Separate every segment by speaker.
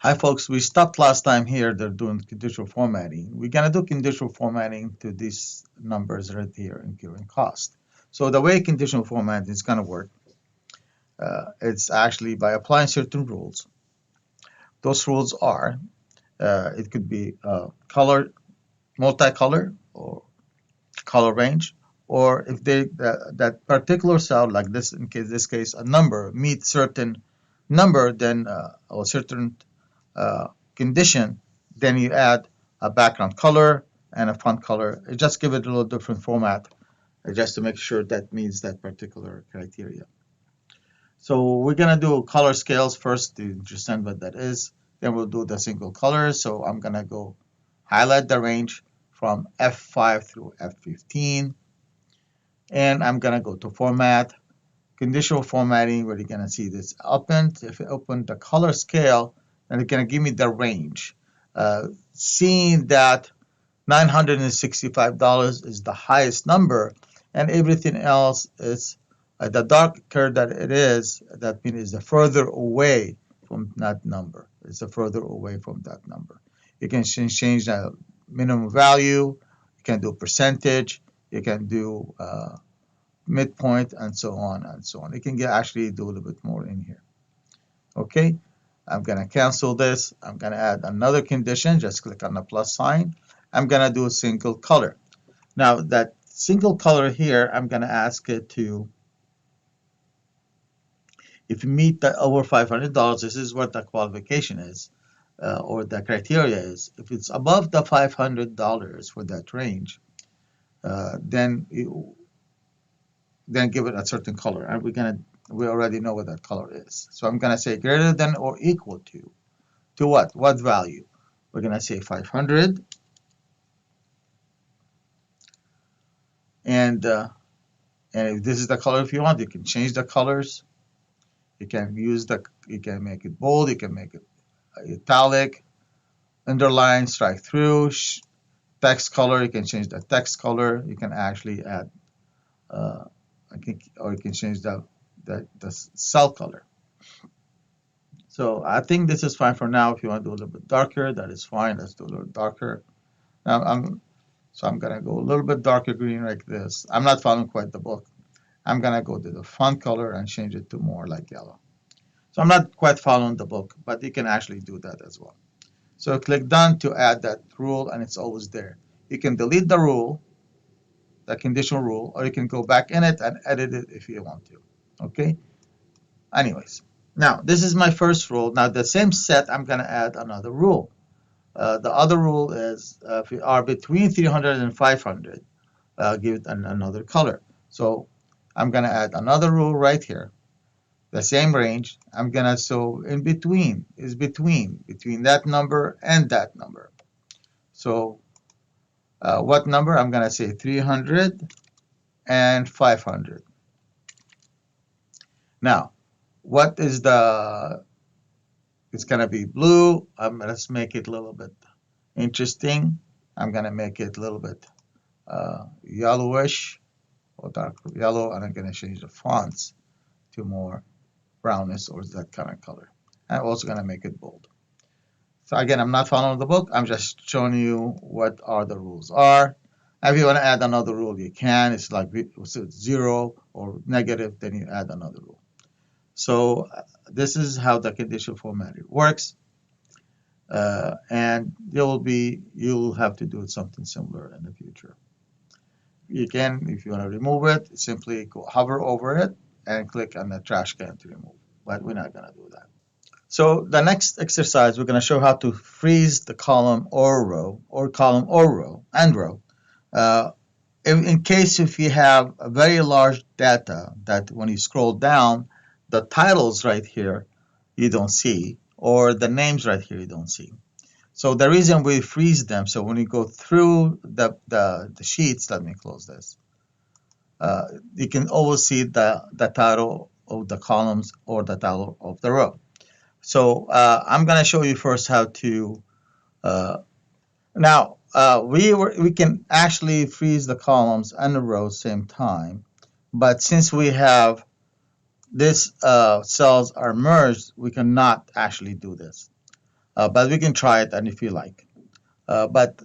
Speaker 1: Hi folks, we stopped last time here. They're doing conditional formatting. We're gonna do conditional formatting to these numbers right here in given cost. So the way conditional formatting is gonna work, it's actually by applying certain rules. Those rules are, it could be color, multicolor, or color range, or if that particular cell, like this case, a number meets certain number, then or certain uh, condition, then you add a background color and a font color. Just give it a little different format just to make sure that meets that particular criteria. So we're gonna do color scales first to understand what that is. Then we'll do the single colors. So I'm gonna go highlight the range from F5 through F15, and I'm gonna go to Format, Conditional Formatting, where you're gonna see this opened. If you open the color scale, then it's gonna give me the range. Seeing that $965 is the highest number, and everything else is the darker that it is, that means the further away from that number. It's the further away from that number. You can change the minimum value, you can do percentage, you can do midpoint, and so on and so on. You can actually do a little bit more in here. Okay, I'm gonna cancel this. I'm gonna add another condition. Just click on the plus sign. I'm gonna do a single color. Now that single color here, I'm gonna ask it to, if you meet the over $500, this is what the qualification is, or the criteria is. If it's above the $500 for that range, then give it a certain color, and we already know what that color is. So I'm gonna say greater than or equal to what? What value? We're gonna say 500, and if this is the color if you want, you can change the colors. You can you can make it bold, you can make it italic, underline, strike through, text color. You can change the text color. You can actually add, I think, or you can change the cell color. So I think this is fine for now. If you want to do a little bit darker, that is fine. Let's do a little darker. Now I'm gonna go a little bit darker green like this. I'm not following quite the book. I'm gonna go to the font color and change it to more like yellow. So I'm not quite following the book, but you can actually do that as well. So click done to add that rule, and it's always there. You can delete the rule, the conditional rule, or you can go back in it and edit it if you want to. Okay? Anyways, now this is my first rule. Now the same set, I'm gonna add another rule. The other rule is if you are between 300 and 500, give it another color. So I'm gonna add another rule right here. The same range. I'm gonna, so in between is between that number and that number. So what number? I'm gonna say 300 and 500. Now, what is the? It's gonna be blue. Let's make it a little bit interesting. I'm gonna make it a little bit yellowish or dark yellow, and I'm gonna change the fonts to more brownish or that kind of color. I'm also gonna make it bold. So again, I'm not following the book. I'm just showing you what are the rules are. If you want to add another rule, you can. It's like so it's 0 or negative, then you add another rule. So this is how the conditional formatting works. And you'll have to do something similar in the future. You can, if you want to remove it, simply hover over it and click on the trash can to remove. But we're not going to do that. So the next exercise, we're going to show how to freeze the column or row, or column or row, and row. Uh, in case if you have a very large data that when you scroll down, the titles right here you don't see, or the names right here you don't see. So the reason we freeze them, so when you go through the sheets, let me close this, you can always see the title of the columns or the title of the row. So I'm going to show you first how to, uh, now we can actually freeze the columns and the rows same time, but since we have this cells are merged, we cannot actually do this. but we can try it and if you like. But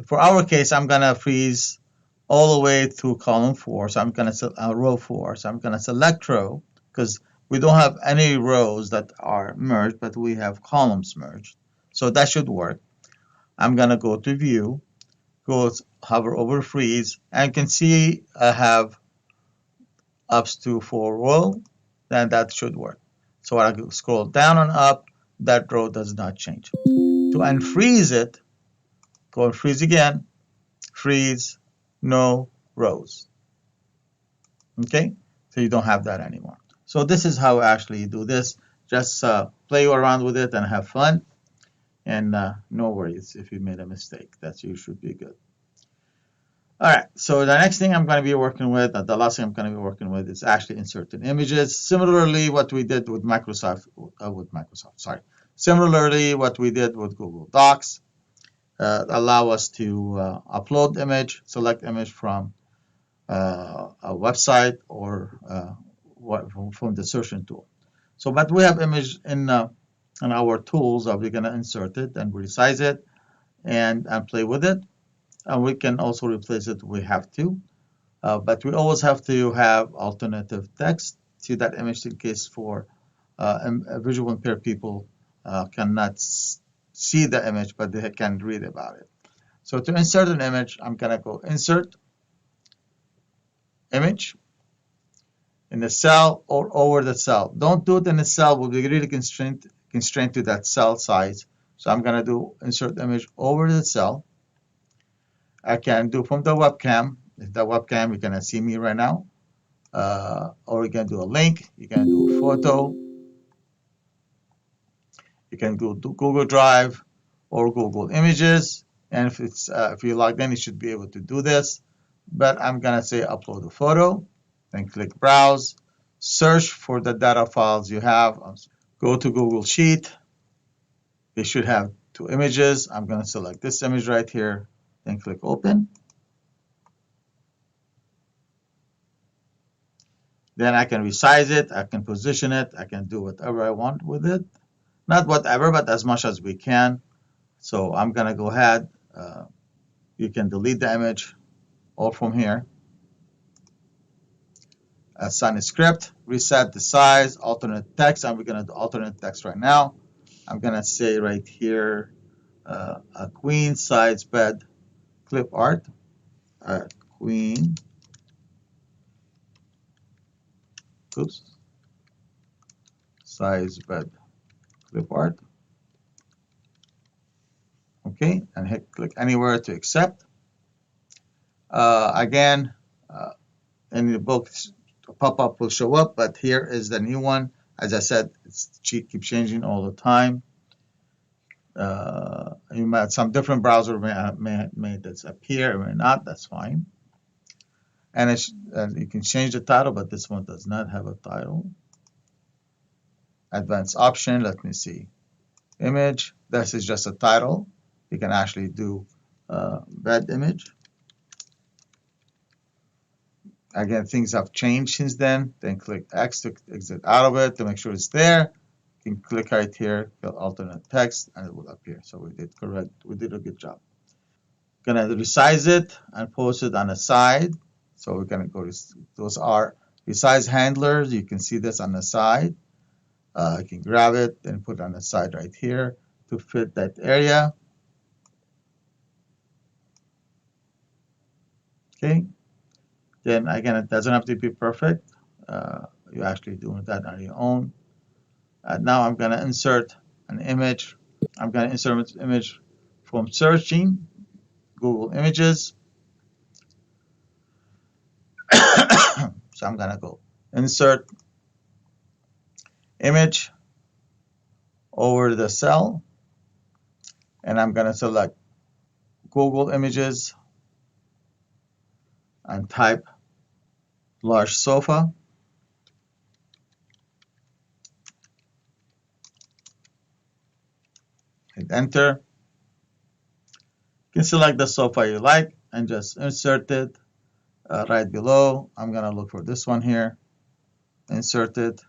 Speaker 1: for our case, I'm gonna freeze all the way through column 4. So I'm gonna row 4. So I'm gonna select row because we don't have any rows that are merged, but we have columns merged. So that should work. I'm gonna go to view, go hover over freeze, and you can see I have up to 4 row. Then that should work. So when I scroll down and up, that row does not change. To unfreeze it, go and freeze again, freeze, no rows. Okay, so you don't have that anymore. So this is how actually you do this. Just play around with it and have fun, and no worries if you made a mistake. That you should be good. All right, so the next thing I'm going to be working with, the last thing I'm going to be working with is actually inserting images. Similarly, what we did with sorry. Similarly, what we did with Google Docs, allow us to upload image, select image from a website or from the searching tool. So, but we have image in our tools that we're going to insert it and resize it and play with it. And we can also replace it if we have to. But we always have to have alternative text to that image in case for visual impaired people cannot see the image, but they can read about it. So to insert an image, I'm going to go insert image in the cell or over the cell. Don't do it in the cell. We'll be really constrained to that cell size. So I'm going to do insert image over the cell. I can do from the webcam. If the webcam, you can see me right now. Or you can do a link. You can do a photo. You can go to Google Drive or Google Images. And if you logged in, you should be able to do this. But I'm going to say upload a photo. Then click Browse. Search for the data files you have. Go to Google Sheet. They should have 2 images. I'm going to select this image right here. Then click Open. Then I can resize it. I can position it. I can do whatever I want with it. Not whatever, but as much as we can. So I'm going to go ahead. You can delete the image all from here. Assign a script, reset the size, alternate text, and we're going to do alternate text right now. I'm going to say right here, a queen size bed clip art, queen, oops, size bed clip art. Okay, and hit click anywhere to accept. Again, in the book, a pop-up will show up, but here is the new one. As I said, it's keeps changing all the time. You might some different browser may this appear or may not. That's fine. And you can change the title, but this one does not have a title. Advanced option. Let me see. Image. This is just a title. You can actually do bed image. Again, things have changed since then. Then click X to exit out of it to make sure it's there. You can click right here, alternate text, and it will appear. So we did correct. We did a good job. Gonna resize it and post it on the side. So we're gonna go to those are resize handlers. You can see this on the side. You can grab it and put it on the side right here to fit that area. Okay. Then again, it doesn't have to be perfect. You're actually doing that on your own. Now I'm gonna insert an image. I'm gonna insert an image from searching Google Images. So I'm gonna go insert image over the cell, and I'm gonna select Google Images and type large sofa. Hit enter. You can select the sofa you like and just insert it right below. I'm gonna look for this one here. Insert it.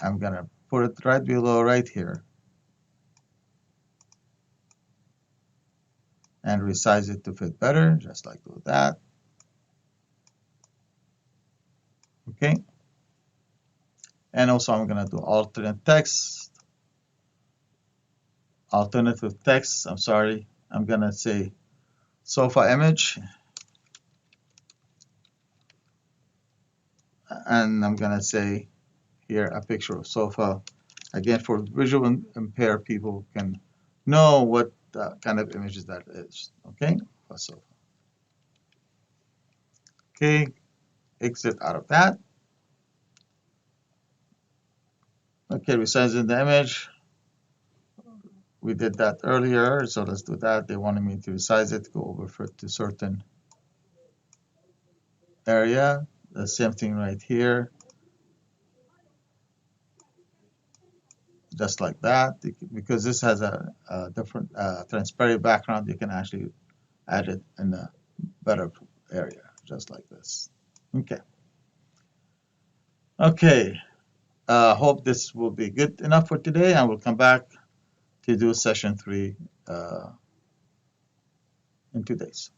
Speaker 1: I'm gonna put it right below right here. and resize it to fit better, just like that. Okay. And also I'm going to do alternative text. I'm sorry. I'm going to say sofa image, and I'm going to say here a picture of sofa. Again, for visual impaired people can know what kind of images that is. Okay, for sofa. Okay, exit out of that. Okay, resizing the image. We did that earlier, so let's do that. They wanted me to resize it, go over to certain area. The same thing right here, just like that. Because this has a different transparent background, you can actually add it in a better area, just like this. Okay. Okay. Hope this will be good enough for today, and we'll come back to do session 3 in 2 days.